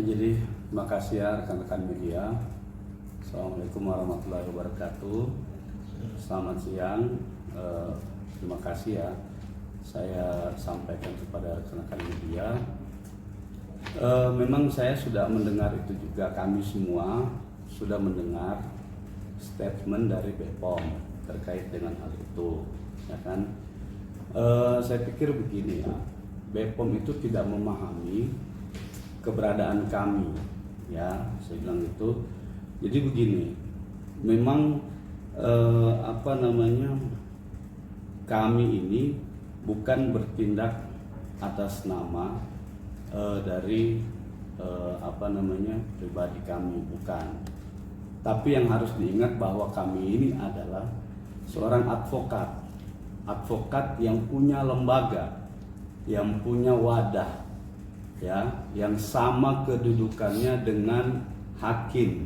Jadi terima kasih ya rekan-rekan media. Assalamualaikum warahmatullahi wabarakatuh. Selamat siang. Terima kasih ya. Saya sampaikan kepada rekan-rekan media. Memang saya sudah mendengar itu juga, kami semua sudah mendengar statement dari BPOM terkait dengan hal itu, ya kan? Saya pikir begini ya, BPOM itu tidak memahami keberadaan kami, ya, saya bilang itu. Jadi begini, memang kami ini bukan bertindak atas nama dari pribadi kami, bukan. Tapi yang harus diingat bahwa kami ini adalah seorang advokat yang punya lembaga, yang punya wadah, ya, yang sama kedudukannya dengan hakim.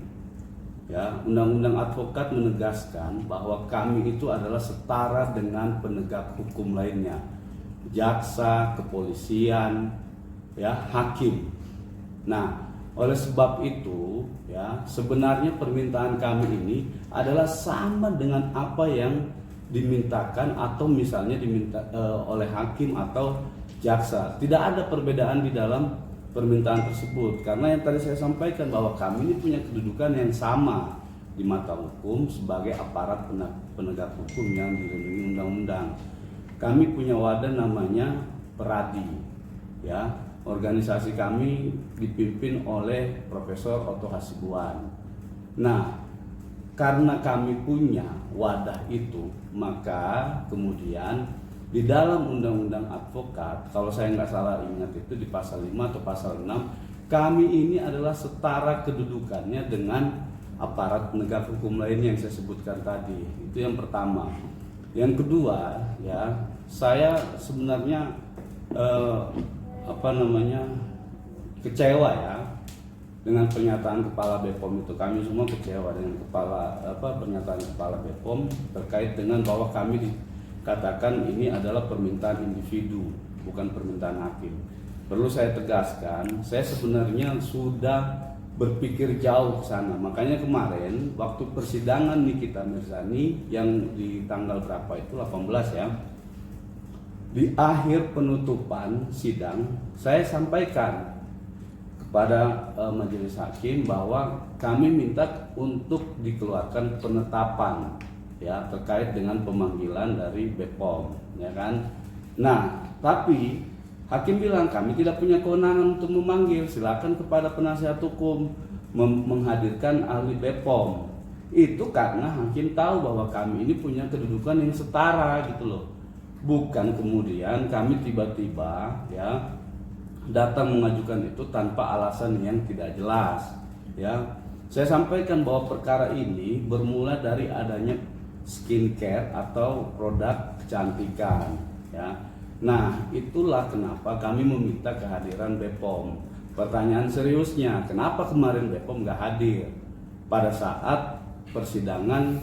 Ya, Undang-Undang Advokat menegaskan bahwa kami itu adalah setara dengan penegak hukum lainnya, jaksa, kepolisian, ya, hakim. Nah, oleh sebab itu, ya, sebenarnya permintaan kami ini adalah sama dengan apa yang dimintakan atau misalnya diminta oleh hakim atau jaksa. Tidak ada perbedaan di dalam permintaan tersebut, karena yang tadi saya sampaikan bahwa kami ini punya kedudukan yang sama di mata hukum sebagai aparat penegak hukum yang dilindungi undang-undang. Kami punya wadah namanya Peradi, ya. Organisasi kami dipimpin oleh Profesor Otto Hasibuan. Nah, karena kami punya wadah itu, maka kemudian di dalam Undang-Undang Advokat, kalau saya nggak salah ingat itu di pasal 5 atau pasal 6, kami ini adalah setara kedudukannya dengan aparat penegak hukum lain yang saya sebutkan tadi. Itu yang pertama. Yang kedua, ya, saya sebenarnya kecewa ya dengan pernyataan Kepala BPOM itu. Kami semua kecewa dengan pernyataan Kepala BPOM terkait dengan bahwa kami katakan ini adalah permintaan individu, bukan permintaan hakim. Perlu saya tegaskan, saya sebenarnya sudah berpikir jauh ke sana. Makanya kemarin waktu persidangan Nikita Mirzani yang di tanggal berapa itu, 18 ya, di akhir penutupan sidang, saya sampaikan kepada majelis hakim bahwa kami minta untuk dikeluarkan penetapan, ya, terkait dengan pemanggilan dari BPOM, ya kan. Nah, tapi hakim bilang kami tidak punya kewenangan untuk memanggil, silakan kepada penasihat hukum menghadirkan ahli BPOM. Itu karena hakim tahu bahwa kami ini punya kedudukan yang setara gitu loh. Bukan kemudian kami tiba-tiba, ya, datang mengajukan itu tanpa alasan yang tidak jelas, ya. Saya sampaikan bahwa perkara ini bermula dari adanya skincare atau produk kecantikan, ya. Nah, itulah kenapa kami meminta kehadiran BPOM. Pertanyaan seriusnya, kenapa kemarin BPOM nggak hadir pada saat persidangan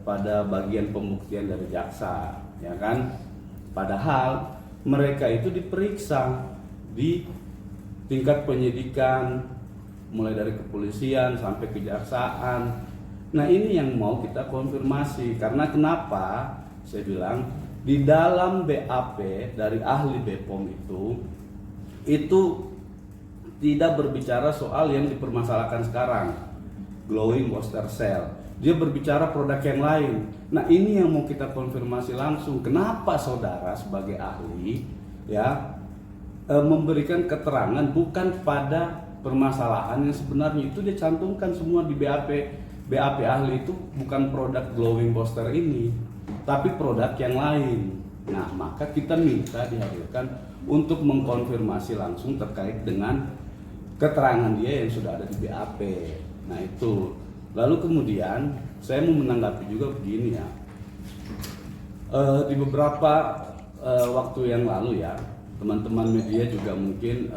pada bagian pembuktian dari jaksa, ya kan? Padahal mereka itu diperiksa di tingkat penyidikan, mulai dari kepolisian sampai kejaksaan. Nah, ini yang mau kita konfirmasi, karena kenapa saya bilang di dalam BAP dari ahli BPOM itu tidak berbicara soal yang dipermasalahkan sekarang, glowing booster cell. Dia berbicara produk yang lain. Nah, ini yang mau kita konfirmasi langsung, kenapa saudara sebagai ahli, ya, memberikan keterangan bukan pada permasalahan yang sebenarnya itu dia cantumkan semua di BAP ahli itu bukan produk glowing booster ini, tapi produk yang lain. Nah, maka kita minta dihadirkan untuk mengkonfirmasi langsung terkait dengan keterangan dia yang sudah ada di BAP. Nah, itu. Lalu kemudian saya mau menanggapi juga begini ya. Di beberapa waktu yang lalu ya, teman-teman media juga mungkin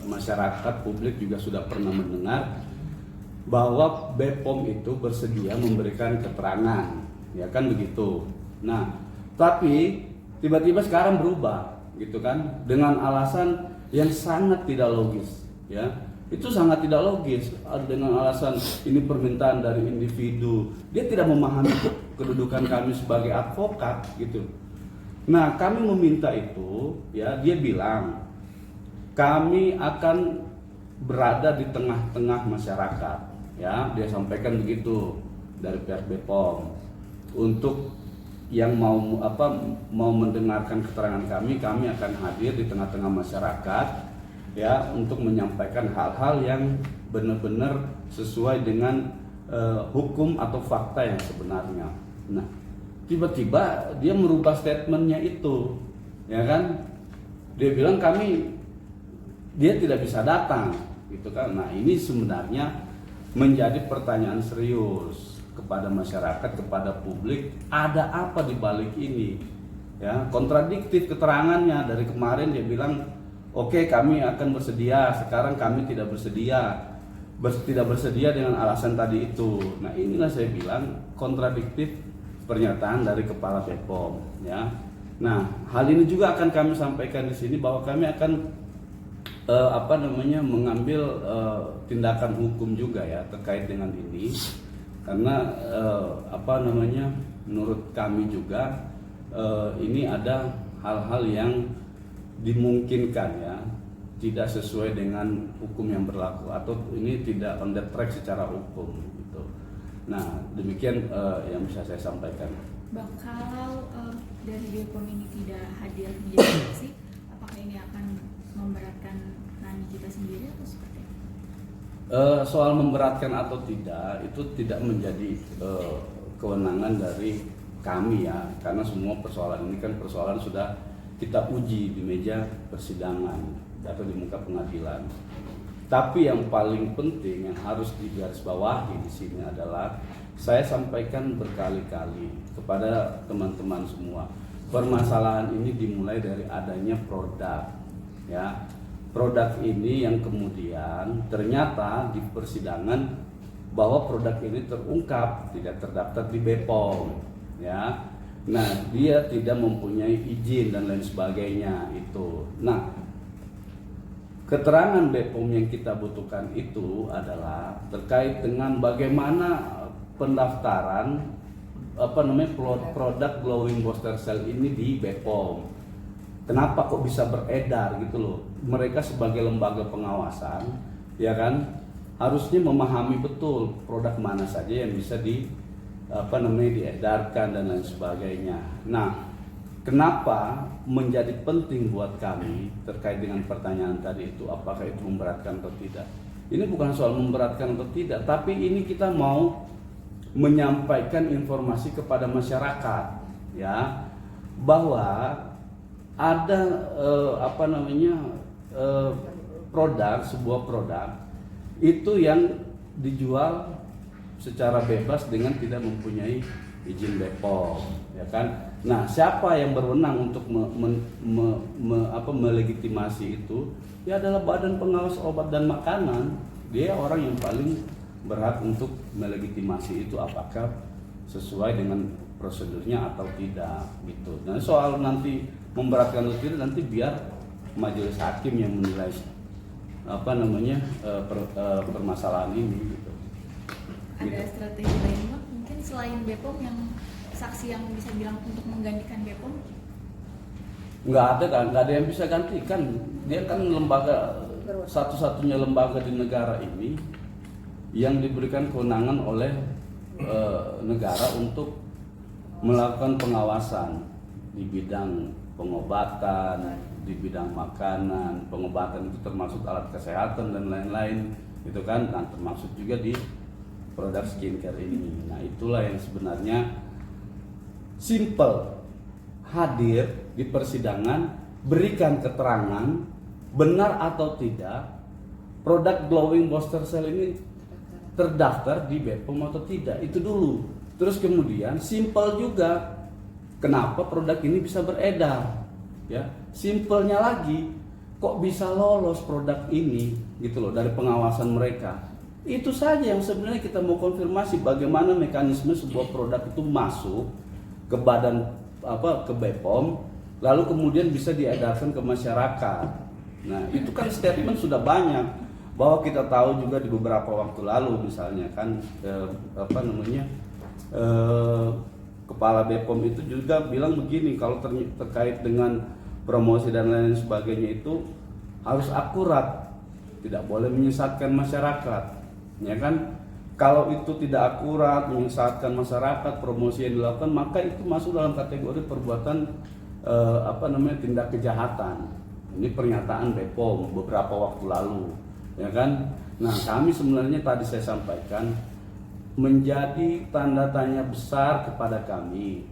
masyarakat publik juga sudah pernah mendengar bahwa BPOM itu bersedia memberikan keterangan, ya kan begitu. Nah, tapi tiba-tiba sekarang berubah, gitu kan, dengan alasan yang sangat tidak logis, ya. Itu sangat tidak logis dengan alasan ini permintaan dari individu. Dia tidak memahami kedudukan kami sebagai advokat gitu. Nah, kami meminta itu, ya, dia bilang kami akan berada di tengah-tengah masyarakat, ya, dia sampaikan begitu dari pihak BPOM. Untuk yang mau mendengarkan keterangan kami akan hadir di tengah-tengah masyarakat, ya, untuk menyampaikan hal-hal yang benar-benar sesuai dengan hukum atau fakta yang sebenarnya. Nah, tiba-tiba dia merubah statementnya itu, ya kan? Dia bilang dia tidak bisa datang, gitu kan? Nah, ini sebenarnya menjadi pertanyaan serius kepada masyarakat, kepada publik, ada apa di balik ini? Ya, kontradiktif keterangannya. Dari kemarin dia bilang, oke, kami akan bersedia, sekarang kami tidak bersedia. Tidak bersedia dengan alasan tadi itu. Nah, inilah saya bilang kontradiktif pernyataan dari Kepala BPOM, ya. Nah, hal ini juga akan kami sampaikan di sini bahwa kami akan mengambil tindakan hukum juga, ya, terkait dengan ini, karena menurut kami juga ini ada hal-hal yang dimungkinkan, ya, tidak sesuai dengan hukum yang berlaku atau ini tidak on the track secara hukum gitu. Nah, demikian yang bisa saya sampaikan. Bang, kalau dari BPOM ini tidak hadir menjadi saksi, apakah ini akan memberatkan nani kita sendiri atau seperti apa? Soal memberatkan atau tidak itu tidak menjadi kewenangan dari kami, ya, karena semua persoalan ini kan persoalan sudah kita uji di meja persidangan atau di muka pengadilan. Tapi yang paling penting yang harus digarisbawahi di sini adalah saya sampaikan berkali-kali kepada teman-teman semua, permasalahan ini dimulai dari adanya produk, ya. Produk ini yang kemudian ternyata di persidangan bahwa produk ini terungkap tidak terdaftar di BPOM, ya. Nah, dia tidak mempunyai izin dan lain sebagainya itu. Nah, keterangan BPOM yang kita butuhkan itu adalah terkait dengan bagaimana pendaftaran produk glowing booster cell ini di BPOM. Kenapa kok bisa beredar gitu loh? Mereka sebagai lembaga pengawasan, ya kan, harusnya memahami betul produk mana saja yang bisa diedarkan dan lain sebagainya. Nah, kenapa menjadi penting buat kami terkait dengan pertanyaan tadi itu, apakah itu memberatkan atau tidak? Ini bukan soal memberatkan atau tidak, tapi ini kita mau menyampaikan informasi kepada masyarakat, ya, bahwa ada sebuah produk itu yang dijual secara bebas dengan tidak mempunyai izin BPOM, ya kan? Nah, siapa yang berwenang untuk melegitimasi itu? Ya adalah Badan Pengawas Obat dan Makanan. Dia orang yang paling berhak untuk melegitimasi itu apakah sesuai dengan prosedurnya atau tidak gitu. Nah, soal nanti memberatkan atau tidak nanti biar majelis hakim yang menilai permasalahan ini gitu. Ada strategi lain, Bang? Mungkin selain BPOM yang saksi yang bisa bilang untuk menggantikan BPOM? Nggak ada kan, nggak ada yang bisa gantikan. Dia kan lembaga, satu-satunya lembaga di negara ini yang diberikan kewenangan oleh negara untuk melakukan pengawasan di bidang pengobatan, di bidang makanan. Pengobatan itu termasuk alat kesehatan dan lain-lain, itu kan, dan termasuk juga di produk skincare ini. Nah, itulah yang sebenarnya simple, hadir di persidangan, berikan keterangan benar atau tidak produk glowing booster cell ini terdaftar di BPOM atau tidak, itu dulu. Terus kemudian simple juga kenapa produk ini bisa beredar, ya. Simpelnya lagi, kok bisa lolos produk ini gitu loh dari pengawasan mereka. Itu saja yang sebenarnya kita mau konfirmasi, bagaimana mekanisme sebuah produk itu masuk ke ke BPOM lalu kemudian bisa diedarkan ke masyarakat. Nah, itu kan statement sudah banyak. bahwa kita tahu juga di beberapa waktu lalu misalnya kan Kepala BPOM itu juga bilang begini, kalau terkait dengan promosi dan lain sebagainya itu harus akurat, tidak boleh menyesatkan masyarakat, ya kan? Kalau itu tidak akurat, menyesatkan masyarakat, promosi yang dilakukan, maka itu masuk dalam kategori perbuatan tindak kejahatan. Ini pernyataan BPOM beberapa waktu lalu, ya kan? Nah, kami sebenarnya tadi saya sampaikan menjadi tanda tanya besar kepada kami.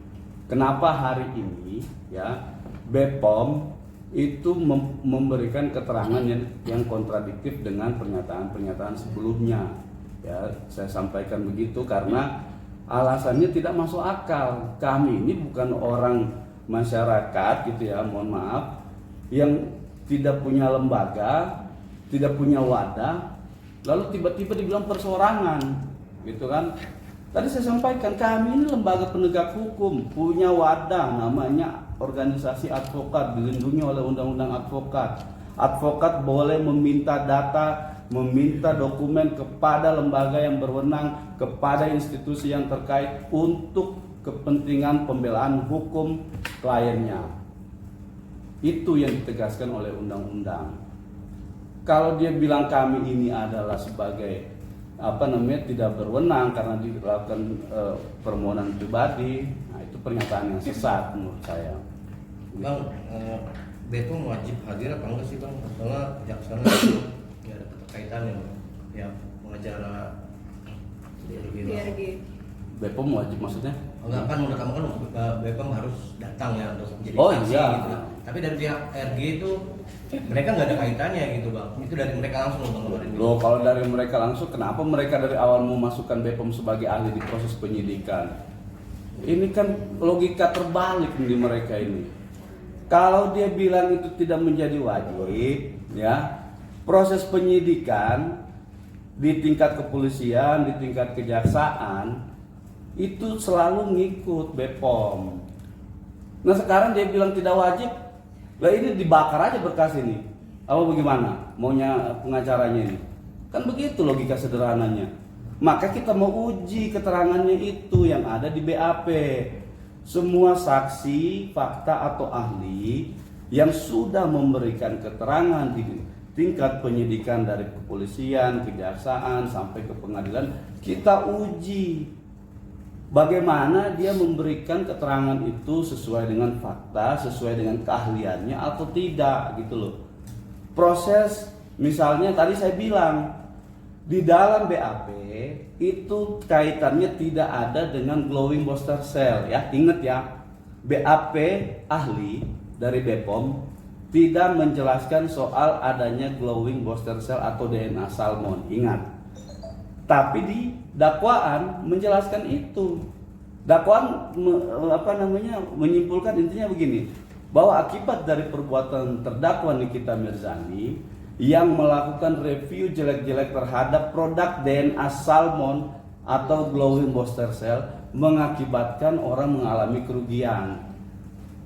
Kenapa hari ini ya BPOM itu memberikan keterangan yang kontradiktif dengan pernyataan-pernyataan sebelumnya. Ya, saya sampaikan begitu karena alasannya tidak masuk akal. Kami ini bukan orang masyarakat gitu ya, mohon maaf, yang tidak punya lembaga, tidak punya wadah, lalu tiba-tiba dibilang perseorangan. Gitu kan. Tadi saya sampaikan kami ini lembaga penegak hukum, punya wadah namanya organisasi advokat, dilindungi oleh undang-undang advokat. Advokat boleh meminta data, meminta dokumen kepada lembaga yang berwenang, kepada institusi yang terkait untuk kepentingan pembelaan hukum kliennya. Itu yang ditegaskan oleh undang-undang. Kalau dia bilang kami ini adalah sebagai tidak berwenang karena dilakukan permohonan pribadi, nah itu pernyataan yang sesat menurut saya. Bang, BPOM wajib hadir apa enggak sih bang? Soalnya jaksa itu nggak ada keterkaitannya bang, ya pengacara DRG. BPOM wajib maksudnya? Enggak kan menurut kamu kan BPOM harus datang ya untuk menjadi Oh, saksi iya. gitu. Tapi dari pihak RG itu mereka nggak ada kaitannya gitu bang. Itu dari mereka langsung bang. Loh, kalau dari mereka langsung, kenapa mereka dari awal memasukkan BPOM sebagai ahli di proses penyidikan? Ini kan logika terbalik di mereka ini. Kalau dia bilang itu tidak menjadi wajib, ya proses penyidikan di tingkat kepolisian, di tingkat kejaksaan itu selalu ngikut BPOM. Nah sekarang dia bilang tidak wajib, lah ini dibakar aja berkas ini. Apa bagaimana maunya pengacaranya ini? Kan begitu logika sederhananya. Maka kita mau uji keterangannya itu yang ada di BAP. Semua saksi, fakta atau ahli yang sudah memberikan keterangan di tingkat penyidikan dari kepolisian, kejaksaan sampai ke pengadilan, kita uji bagaimana dia memberikan keterangan itu sesuai dengan fakta, sesuai dengan keahliannya atau tidak gitu loh. Proses misalnya tadi saya bilang di dalam BAP itu kaitannya tidak ada dengan glowing booster cell ya. Ingat ya, BAP ahli dari BPOM tidak menjelaskan soal adanya glowing booster cell atau DNA salmon. Ingat. Tapi di dakwaan menjelaskan itu. Dakwaan menyimpulkan intinya begini, bahwa akibat dari perbuatan terdakwa Nikita Mirzani yang melakukan review jelek-jelek terhadap produk DNA salmon atau glowing booster cell mengakibatkan orang mengalami kerugian.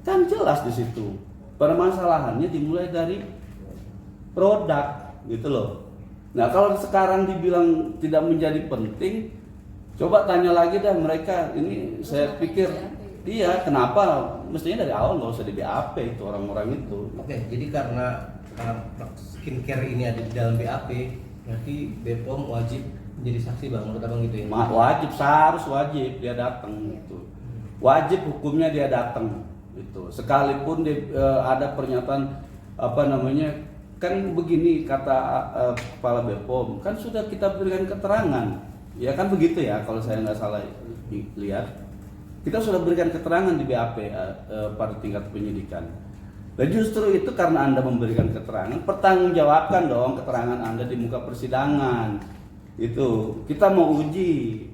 Kan jelas di situ. Permasalahannya dimulai dari produk gitu loh. Nah, kalau sekarang dibilang tidak menjadi penting, coba tanya lagi dah mereka. Ini saya pikir iya, kenapa mestinya dari awal nggak usah di BAP itu orang-orang itu. Oke, jadi karena skincare ini ada di dalam BAP, berarti BPOM wajib menjadi saksi bang, menurut abang gitu ya? Wajib, harus wajib dia datang itu. Wajib hukumnya dia datang itu. Sekalipun ada pernyataan kan begini kata kepala BPOM, kan sudah kita berikan keterangan, ya kan begitu ya kalau saya nggak salah lihat, kita sudah berikan keterangan di BAP pada tingkat penyidikan. Dan justru itu karena Anda memberikan keterangan, pertanggungjawabkan dong keterangan Anda di muka persidangan. Itu kita mau uji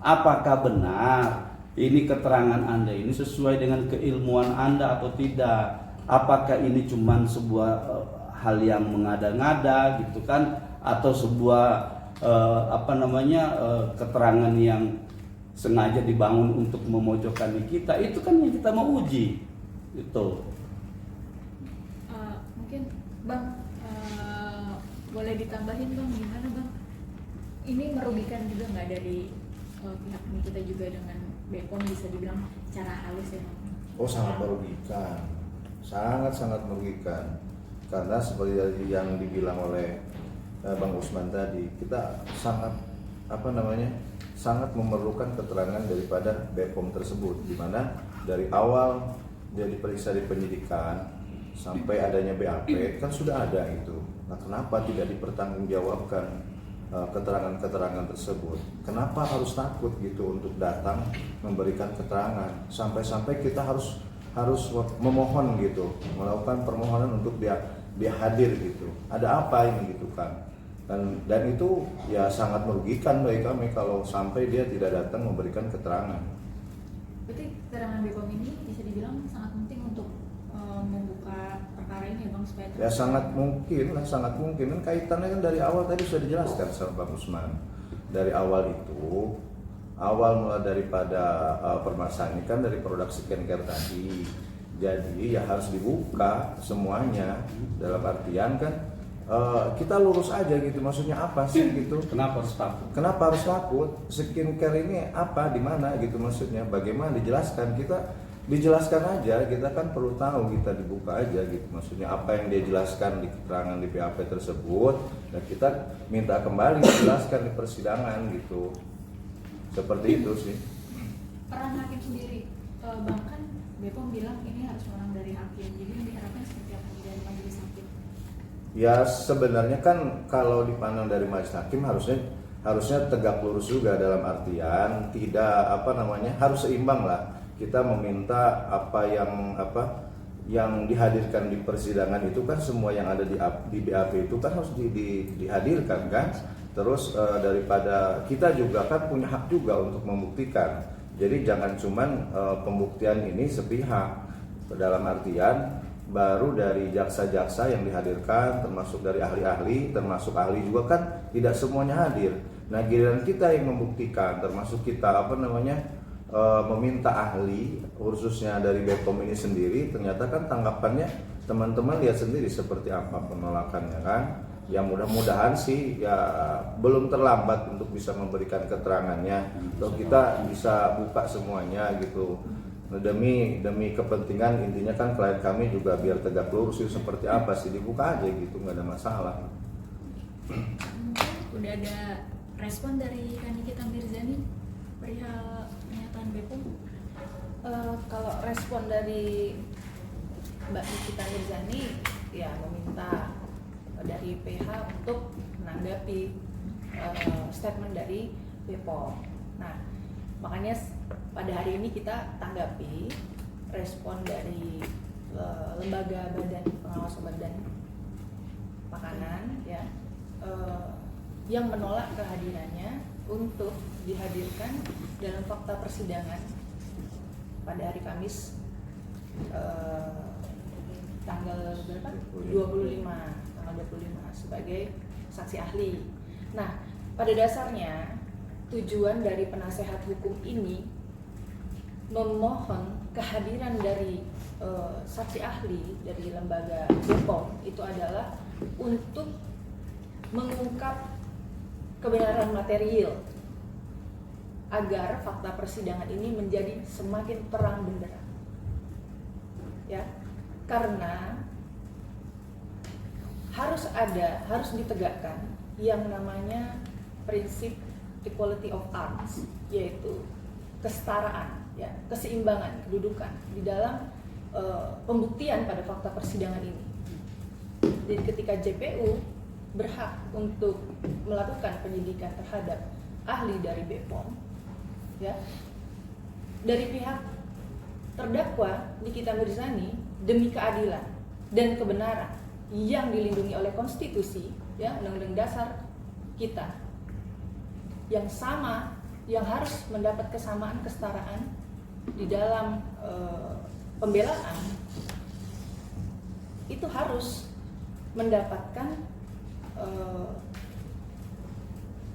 apakah benar ini keterangan Anda ini sesuai dengan keilmuan Anda atau tidak. Apakah ini cuma sebuah hal yang mengada-ngada gitu kan, atau sebuah keterangan yang sengaja dibangun untuk memojokkan kita. Itu kan yang kita mau uji. Itu. Mungkin Bang, boleh ditambahin bang, gimana bang? Ini merugikan juga nggak dari pihak ini kita juga dengan BPOM, bisa dibilang cara halus ya bang? Oh, sangat merugikan, sangat merugikan, karena seperti yang dibilang oleh Bang Usman tadi, kita sangat sangat memerlukan keterangan daripada BPOM tersebut, di mana dari awal dia diperiksa di penyidikan sampai adanya BAP kan sudah ada itu. Nah, kenapa tidak dipertanggungjawabkan keterangan-keterangan tersebut? Kenapa harus takut gitu untuk datang memberikan keterangan? Sampai-sampai kita harus memohon gitu, melakukan permohonan untuk dia hadir gitu. Ada apa ini gitu kan? Dan itu ya sangat merugikan bagi kami kalau sampai dia tidak datang memberikan keterangan. Berarti keterangan BPOM ini bisa dibilang sangat penting untuk membuka perkara ini ya bang, supaya Ya sangat mungkin kan kaitannya kan dari awal tadi sudah dijelaskan sama Bang Usman. Dari awal itu, mulai daripada permasalahan ini kan dari produk skincare tadi. Jadi ya harus dibuka semuanya, dalam artian kan kita lurus aja gitu, maksudnya apa sih gitu. Kenapa harus takut? Kenapa harus takut? Skincare ini apa, di mana gitu maksudnya? Bagaimana dijelaskan? Kita dijelaskan aja, kita kan perlu tahu, kita dibuka aja gitu. Maksudnya apa yang dia jelaskan di keterangan di BAP tersebut, dan kita minta kembali dijelaskan di persidangan gitu. Seperti itu sih. peran hakim sendiri, bahkan BPOM bilang ini harus orang dari hakim, jadi yang diharapkan seperti apa dari majelis hakim? Ya sebenarnya kan kalau dipandang dari majelis hakim harusnya tegak lurus juga, dalam artian tidak harus seimbang lah. Kita meminta apa yang dihadirkan di persidangan itu kan semua yang ada di BAP itu kan harus dihadirkan kan. Terus daripada kita juga kan punya hak juga untuk membuktikan. Jadi jangan cuman pembuktian ini sepihak, dalam artian baru dari jaksa-jaksa yang dihadirkan, termasuk dari ahli-ahli, termasuk ahli juga kan tidak semuanya hadir. Nah, giliran kita yang membuktikan, termasuk kita meminta ahli, khususnya dari BPOM ini sendiri, ternyata kan tanggapannya teman-teman lihat sendiri seperti apa penolakannya kan. Ya mudah-mudahan sih ya belum terlambat untuk bisa memberikan keterangannya, atau kita bisa buka semuanya gitu. Demi kepentingan, intinya kan klien kami juga biar tegak lurus sih, seperti apa sih, dibuka aja gitu, nggak ada masalah. Udah ada respon dari Nikita Mirzani perihal pernyataan BPOM? Kalau respon dari Mbak Nikita Mirzani ya meminta dari PH untuk menanggapi statement dari BPOM. Nah, makanya pada hari ini kita tanggapi respon dari lembaga badan pengawas obat dan makanan ya, yang menolak kehadirannya untuk dihadirkan dalam fakta persidangan pada hari Kamis tanggal berapa? 25 sebagai saksi ahli. Nah, pada dasarnya tujuan dari penasehat hukum ini memohon kehadiran dari saksi ahli dari lembaga BPOM itu adalah untuk mengungkap kebenaran material agar fakta persidangan ini menjadi semakin terang benderang. Ya, karena harus ditegakkan yang namanya prinsip equality of arms, yaitu kesetaraan, ya, keseimbangan kedudukan di dalam pembuktian pada fakta persidangan ini. Jadi ketika JPU berhak untuk melakukan penyidikan terhadap ahli dari BPOM, ya, dari pihak terdakwa Nikita Mirzani demi keadilan dan kebenaran yang dilindungi oleh konstitusi, ya, Undang-Undang Dasar kita, yang sama, yang harus mendapat kesamaan, kesetaraan di dalam pembelaan, itu harus mendapatkan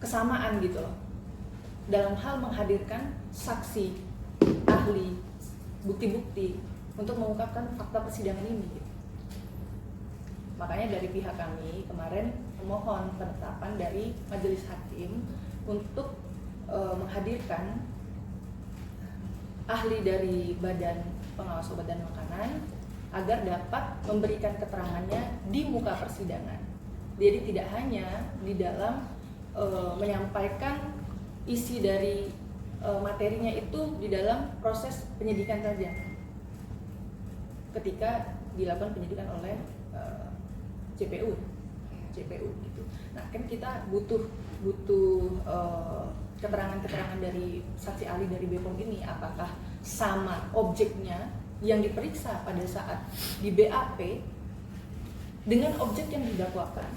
kesamaan gitu loh dalam hal menghadirkan saksi, ahli, bukti-bukti untuk mengungkapkan fakta persidangan ini gitu. Makanya dari pihak kami kemarin memohon penetapan dari majelis hakim untuk menghadirkan ahli dari Badan Pengawas Obat dan Makanan agar dapat memberikan keterangannya di muka persidangan. Jadi tidak hanya di dalam menyampaikan isi dari materinya itu di dalam proses penyidikan saja, ketika dilakukan penyidikan oleh CPU gitu. Nah, kan kita butuh keterangan-keterangan dari saksi ahli dari BPOM ini, apakah sama objeknya yang diperiksa pada saat di BAP dengan objek yang didakwakan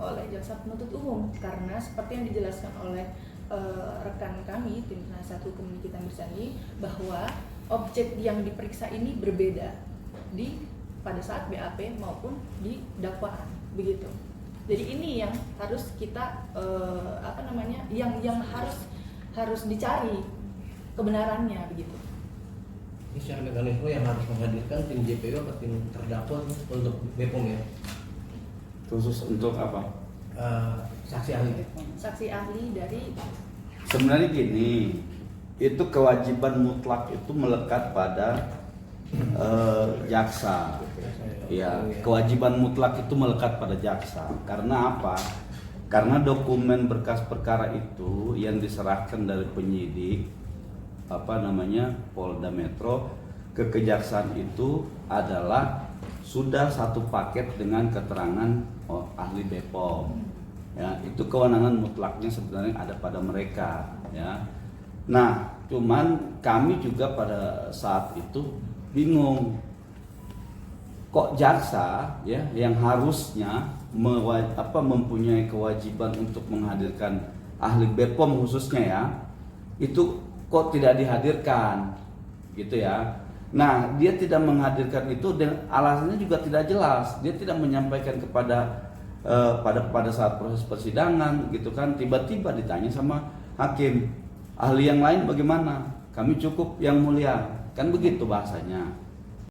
oleh jaksa penuntut umum. Karena seperti yang dijelaskan oleh rekan kami tim penasihat hukum Nikita Mirzani, bahwa objek yang diperiksa ini berbeda pada saat BAP maupun di dakwaan, begitu. Jadi ini yang harus kita yang harus dicari kebenarannya, begitu. Ini secara mekanisme yang harus menghadirkan tim JPU atau tim terdakwa untuk BPOM ya? Khusus untuk apa? Saksi ahli. Saksi ahli dari Sebenarnya gini, itu kewajiban mutlak itu melekat pada jaksa. Ya, kewajiban mutlak itu melekat pada jaksa. Karena apa? Karena dokumen berkas perkara itu yang diserahkan dari penyidik Polda Metro ke kejaksaan itu adalah sudah satu paket dengan keterangan ahli BPOM. Ya, itu kewenangan mutlaknya sebenarnya ada pada mereka, ya. Nah, cuman kami juga pada saat itu bingung, kok jaksa ya yang harusnya mempunyai kewajiban untuk menghadirkan ahli BPOM khususnya ya, itu kok tidak dihadirkan gitu ya. Nah, dia tidak menghadirkan itu dan alasannya juga tidak jelas. Dia tidak menyampaikan pada saat proses persidangan gitu kan. Tiba-tiba ditanya sama hakim, ahli yang lain bagaimana? Kami cukup yang mulia, kan begitu bahasanya.